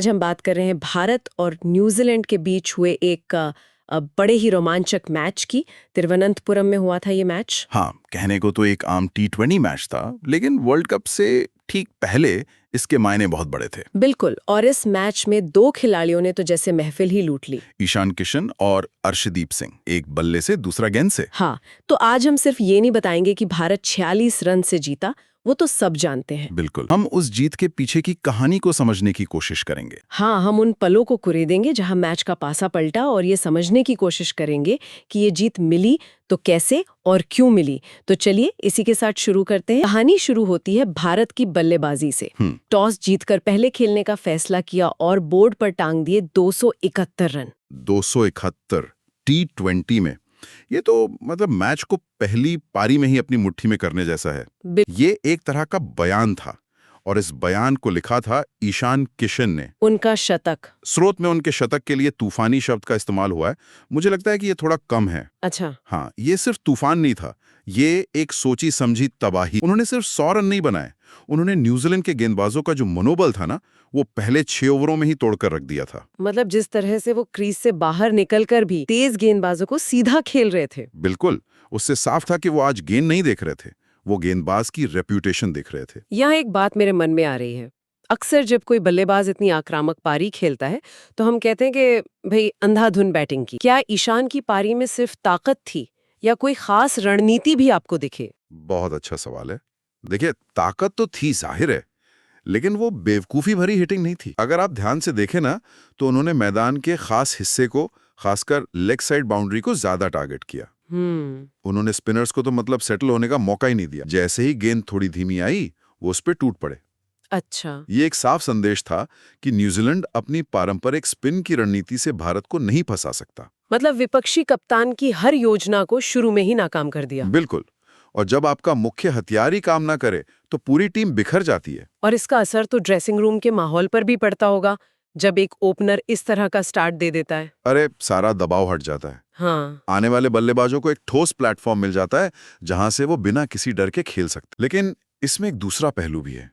आज हम बात कर रहे हैं भारत और न्यूजीलैंड के बीच हुए एक बड़े ही रोमांचक मैच की। तिरुवनंतपुरम में हुआ था ये मैच। हाँ, कहने को तो एक आम टी20 मैच था, लेकिन वर्ल्ड कप से ठीक पहले इसके मायने बहुत बड़े थे। बिल्कुल, और इस मैच में दो खिलाड़ियों ने तो जैसे महफिल ही लूट ली। ईशान किशन और अर्शदीप सिंह, एक बल्ले से दूसरा गेंद से। हाँ, तो आज हम सिर्फ ये नहीं बताएंगे कि भारत 46 रन से जीता, वो तो सब जानते हैं। बिल्कुल, हम उस जीत के पीछे की कहानी को समझने की कोशिश करेंगे। हाँ, हम उन पलों को कुरेदेंगे जहां मैच का पासा पलटा और ये समझने की कोशिश करेंगे कि ये जीत मिली तो कैसे और क्यों मिली। तो चलिए इसी के साथ शुरू करते हैं। कहानी शुरू होती है भारत की बल्लेबाजी से। टॉस जीतकर पहले खेलने का फैसला किया और बोर्ड पर टांग दिए 271 रन। 271 टी20 में, ये तो मतलब मैच को पहली पारी में ही अपनी मुट्ठी में करने जैसा है। ये एक तरह का बयान था, और इस बयान को लिखा था ईशान किशन ने। उनका शतक। स्रोत में उनके शतक के लिए तूफानी शब्द का इस्तेमाल हुआ है। मुझे लगता है कि ये थोड़ा कम है। अच्छा। हाँ, ये सिर्फ तूफान नहीं था, ये एक सोची समझी तबाही। उन्होंने सिर्फ 100 रन नहीं बनाए, उन्होंने न्यूजीलैंड के गेंदबाजों का जो मनोबल था ना, वो पहले 6 ओवरों में ही तोड़कर रख दिया था। मतलब जिस तरह से वो क्रीज से बाहर निकलकर भी तेज गेंदबाजों को सीधा खेल रहे थे। बिल्कुल, उससे साफ था कि वो आज गेंद नहीं देख रहे थे, वो गेंदबाज की रेप्यूटेशन देख रहे थे। यहाँ एक बात मेरे मन में आ रही है। अक्सर जब कोई बल्लेबाज इतनी आक्रामक पारी खेलता है तो हम कहते हैं कि भाई अंधाधुन बैटिंग की। क्या ईशान की पारी में सिर्फ ताकत थी या कोई खास रणनीति भी आपको दिखे? बहुत अच्छा सवाल है। देखिए, ताकत तो थी, जाहिर है, लेकिन वो बेवकूफ़ी भरी हिटिंग नहीं थी। अगर आप ध्यान से देखें ना, तो उन्होंने मैदान के खास हिस्से को, खासकर लेग साइड बाउंड्री को ज्यादा टारगेट किया। उन्होंने स्पिनर्स को तो मतलब सेटल होने का मौका ही नहीं दिया। जैसे ही गेंद थोड़ी धीमी आई, वो उस पर टूट पड़े। अच्छा। ये एक साफ संदेश था कि न्यूजीलैंड अपनी पारंपरिक स्पिन की रणनीति से भारत को नहीं फंसा सकता। मतलब विपक्षी कप्तान की हर योजना को शुरू में ही नाकाम कर दिया। बिल्कुल, और जब आपका मुख्य हथियार ही काम ना करे तो पूरी टीम बिखर जाती है। और इसका असर तो ड्रेसिंग रूम के माहौल पर भी पड़ता होगा जब एक ओपनर इस तरह का स्टार्ट दे देता है। अरे, सारा दबाव हट जाता है। हाँ। आने वाले बल्लेबाजों को एक ठोस प्लेटफॉर्म मिल जाता है जहां से वो बिना किसी डर के खेल सकते। लेकिन इसमें एक दूसरा पहलू भी है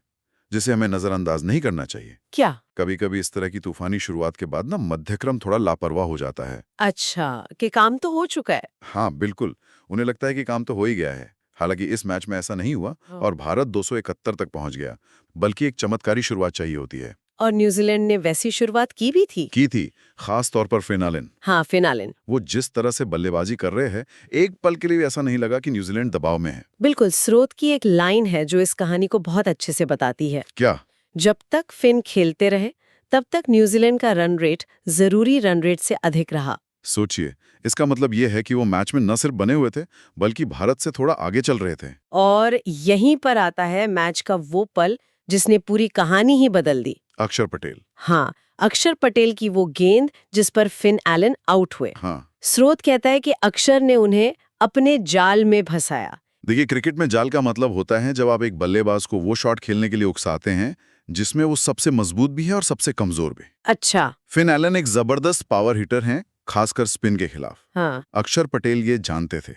जिसे हमें नजरअंदाज नहीं करना चाहिए। क्या? कभी कभी इस तरह की तूफानी शुरुआत के बाद ना मध्यक्रम थोड़ा लापरवाह हो जाता है। अच्छा, कि काम तो हो चुका है। हाँ बिल्कुल, उन्हें लगता है कि काम तो हो ही गया है। हालांकि इस मैच में ऐसा नहीं हुआ, और भारत 271 तक पहुंच गया। बल्कि एक चमत्कारी शुरुआत चाहिए होती है। और न्यूजीलैंड ने वैसी शुरुआत की भी थी। खास तौर पर फिन एलन। हाँ, फिन एलन। वो जिस तरह से बल्लेबाजी कर रहे हैं, एक पल के लिए भी ऐसा नहीं लगा कि न्यूजीलैंड दबाव में है। बिल्कुल, स्रोत की एक लाइन है जो इस कहानी को बहुत अच्छे से बताती है। क्या? जब तक फिन खेलते रहे तब तक न्यूजीलैंड का रन रेट जरूरी रन रेट से अधिक रहा। सोचिए, इसका मतलब ये है कि वो मैच में न सिर्फ बने हुए थे, बल्कि भारत से थोड़ा आगे चल रहे थे। और यहीं पर आता है मैच का वो पल जिसने पूरी कहानी ही बदल दी। अक्षर पटेल। हाँ, अक्षर पटेल की वो गेंद जिस पर फिन एलन आउट हुए। हाँ। स्रोत कहता है कि अक्षर ने उन्हें अपने जाल में फंसाया। देखिए, क्रिकेट में जाल का मतलब होता है जब आप एक बल्लेबाज को वो शॉट खेलने के लिए उकसाते हैं जिसमें वो सबसे मजबूत भी है और सबसे कमजोर भी। अच्छा। फिन एलन एक जबरदस्त पावर हिटर हैं, खासकर स्पिन के खिलाफ। हाँ। अक्षर पटेल ये जानते थे।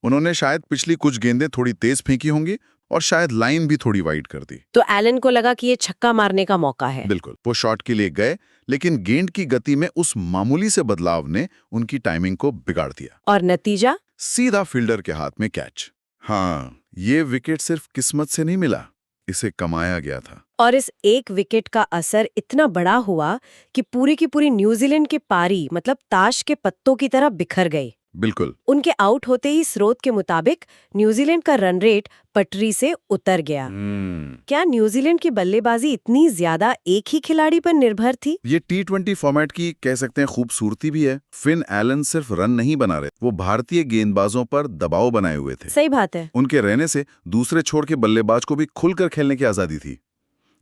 उन्होंने शायद पिछली कुछ गेंदें थोड़ी तेज फेंकी होंगी और शायद लाइन भी थोड़ी वाइड कर दी। तो एलन को लगा कि ये छक्का मारने का मौका है। बिल्कुल, वो शॉट के लिए गए, लेकिन गेंद की गति में उस मामूली से बदलाव ने उनकी टाइमिंग को बिगाड़ दिया। और नतीजा? सीधा फील्डर के हाथ में कैच। हाँ, ये विकेट सिर्फ किस्मत से नहीं मिला, इसे कमाया गया था। और इस एक विकेट का असर इतना बड़ा हुआ कि पूरी की पूरी न्यूजीलैंड की पारी मतलब ताश के पत्तों की तरह बिखर गई। बिल्कुल। उनके आउट होते ही स्रोत के मुताबिक न्यूजीलैंड का रन रेट पटरी से उतर गया। क्या न्यूजीलैंड की बल्लेबाजी इतनी ज्यादा एक ही खिलाड़ी पर निर्भर थी? ये टी20 फॉर्मेट की कह सकते हैं खूबसूरती भी है। फिन एलन सिर्फ रन नहीं बना रहे, वो भारतीय गेंदबाजों पर दबाव बनाए हुए थे। सही बात है। उनके रहने से दूसरे छोर के बल्लेबाज को भी खुलकर खेलने की आजादी थी।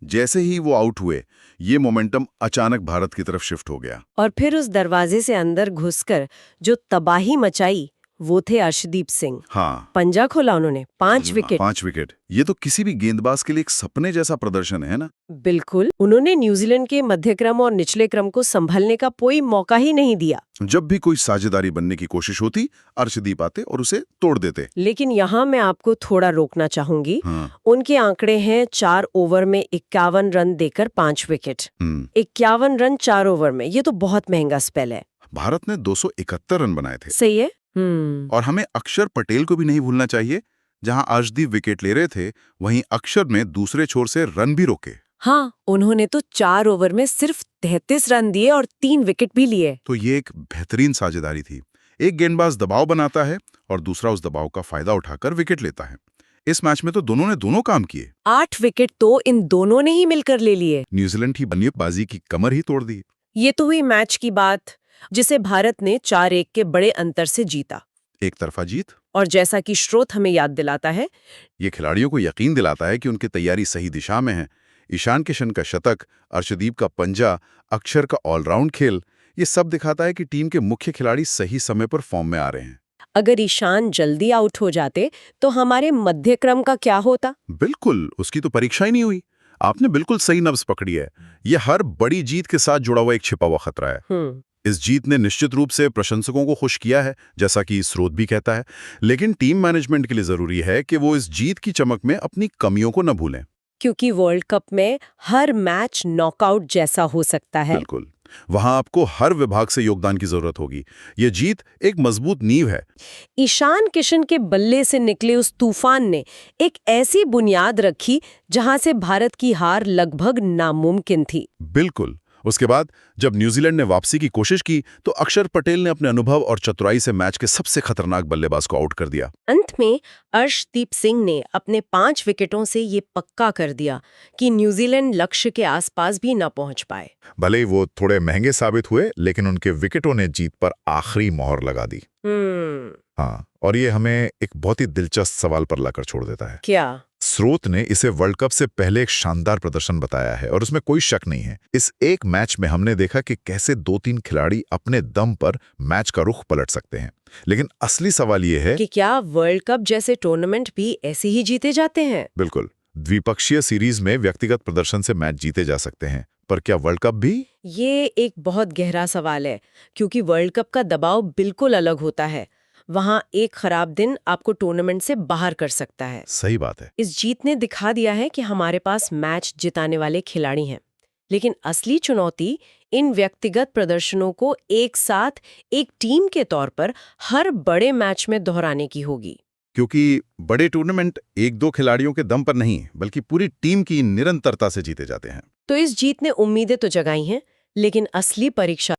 जैसे ही वो आउट हुए, ये मोमेंटम अचानक भारत की तरफ शिफ्ट हो गया। और फिर उस दरवाजे से अंदर घुसकर जो तबाही मचाई वो थे अर्शदीप सिंह। हाँ, पंजा खोला उन्होंने, 5 विकेट। 5 विकेट। ये तो किसी भी गेंदबाज के लिए एक सपने जैसा प्रदर्शन है ना। बिल्कुल, उन्होंने न्यूजीलैंड के मध्य क्रम और निचले क्रम को संभलने का कोई मौका ही नहीं दिया। जब भी कोई साझेदारी बनने की कोशिश होती, अर्शदीप आते और उसे तोड़ देते। लेकिन यहाँ मैं आपको थोड़ा रोकना चाहूंगी। हाँ। उनके आंकड़े हैं 4 ओवर में 51 रन देकर 5 विकेट। 51 रन 4 ओवर में, ये तो बहुत महंगा स्पेल है। भारत ने 271 रन बनाए थे। सही है। और हमें अक्षर पटेल को भी नहीं भूलना चाहिए। जहां अर्शदीप विकेट ले रहे थे, वहीं अक्षर ने दूसरे छोर से रन भी रोके। हाँ, उन्होंने तो 4 ओवर में सिर्फ 33 रन दिए और 3 विकेट भी लिए। तो ये एक बेहतरीन साझेदारी थी। एक गेंदबाज दबाव बनाता है और दूसरा उस दबाव का फायदा उठाकर विकेट लेता है। इस मैच में तो दोनों ने दोनों काम किए। 8 विकेट तो इन दोनों ने ही मिलकर ले लिए। न्यूजीलैंड की बल्लेबाजी की कमर ही तोड़ दी। ये तो हुई मैच की बात, जिसे भारत ने 4-1 के बड़े अंतर से जीता। एक तरफा जीत। और जैसा कि स्रोत हमें याद दिलाता है, ये खिलाड़ियों को यकीन दिलाता है कि उनकी तैयारी सही दिशा में है। ईशान किशन का शतक, अर्शदीप का पंजा, अक्षर का ऑलराउंड खेल, ये सब दिखाता है कि टीम के मुख्य खिलाड़ी सही समय पर फॉर्म में आ रहे हैं। अगर ईशान जल्दी आउट हो जाते तो हमारे मध्य क्रम का क्या होता? बिल्कुल, उसकी तो परीक्षा ही नहीं हुई। आपने बिल्कुल सही नब्ज पकड़ी है। ये हर बड़ी जीत के साथ जुड़ा हुआ एक छिपा हुआ खतरा है। इस जीत ने निश्चित रूप से प्रशंसकों को खुश किया है, जैसा कि स्रोत भी कहता है। लेकिन टीम मैनेजमेंट के लिए जरूरी है कि वो इस जीत की चमक में अपनी कमियों को न भूलें। क्योंकि वर्ल्ड कप में हर मैच नॉकआउट जैसा हो सकता है। बिल्कुल, वहां आपको हर विभाग से योगदान की जरूरत होगी। ये जीत एक मजबूत नींव है। ईशान किशन के बल्ले से निकले उस तूफान ने एक ऐसी बुनियाद रखी जहां से भारत की हार लगभग नामुमकिन थी। बिल्कुल। उसके बाद जब न्यूजीलैंड ने वापसी की कोशिश की तो अक्षर पटेल ने अपने अनुभव और चतुराई से मैच के सबसे खतरनाक बल्लेबाज को आउट कर दिया। अंत में अर्शदीप सिंह ने अपने 5 विकेटों से ये पक्का कर दिया कि न्यूजीलैंड लक्ष्य के आसपास भी न पहुंच पाए। भले ही वो थोड़े महंगे साबित हुए, लेकिन उनके विकेटों ने जीत पर आखिरी मोहर लगा दी। हाँ, और ये हमें एक बहुत ही दिलचस्प सवाल पर लाकर छोड़ देता है। क्या? स्रोत ने इसे वर्ल्ड कप से पहले एक शानदार प्रदर्शन बताया है और उसमें कोई शक नहीं है। इस एक मैच में हमने देखा कि कैसे 2-3 खिलाड़ी अपने दम पर मैच का रुख पलट सकते हैं। लेकिन असली सवाल ये है कि क्या वर्ल्ड कप जैसे टूर्नामेंट भी ऐसे ही जीते जाते हैं? बिल्कुल, द्विपक्षीय सीरीज में व्यक्तिगत प्रदर्शन से मैच जीते जा सकते हैं, पर क्या वर्ल्ड कप भी? ये एक बहुत गहरा सवाल है, क्योंकि वर्ल्ड कप का दबाव बिल्कुल अलग होता है। वहां एक खराब दिन आपको टूर्नामेंट से बाहर कर सकता है। सही बात है। इस जीत ने दिखा दिया है कि हमारे पास मैच जिताने वाले खिलाड़ी हैं, लेकिन असली चुनौती इन व्यक्तिगत प्रदर्शनों को एक साथ एक टीम के तौर पर हर बड़े मैच में दोहराने की होगी। क्योंकि बड़े टूर्नामेंट 1-2 खिलाड़ियों के दम पर नहीं, बल्कि पूरी टीम की निरंतरता से जीते जाते हैं। तो इस जीत ने उम्मीदें तो जगाई हैं, लेकिन असली परीक्षा